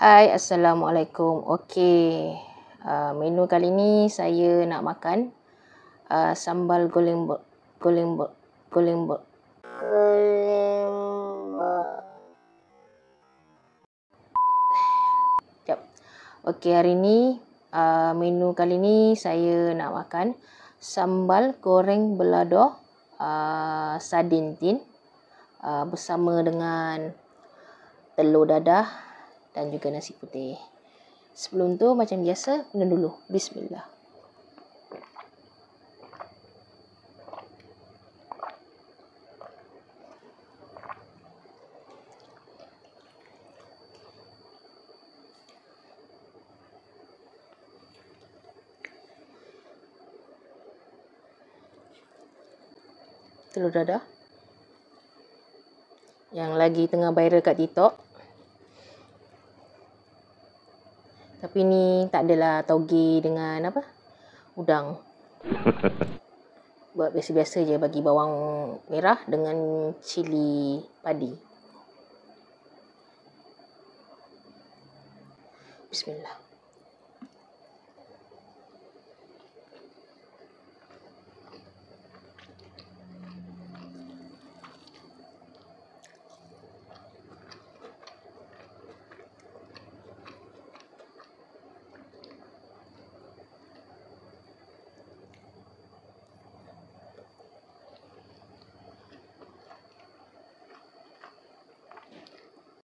Hai, Assalamualaikum. Okey, menu kali ni saya nak makan sambal goleng. Sekejap. Okey, hari ni menu kali ni saya nak makan sambal goreng beladoh sardin tin bersama dengan telur dadah dan juga nasi putih. Sebelum tu macam biasa, minum dulu. Bismillah. Telur dadah yang lagi tengah viral kat TikTok. Tapi ni tak adalah tauge dengan udang. Buat biasa-biasa je, bagi bawang merah dengan cili padi. Bismillah.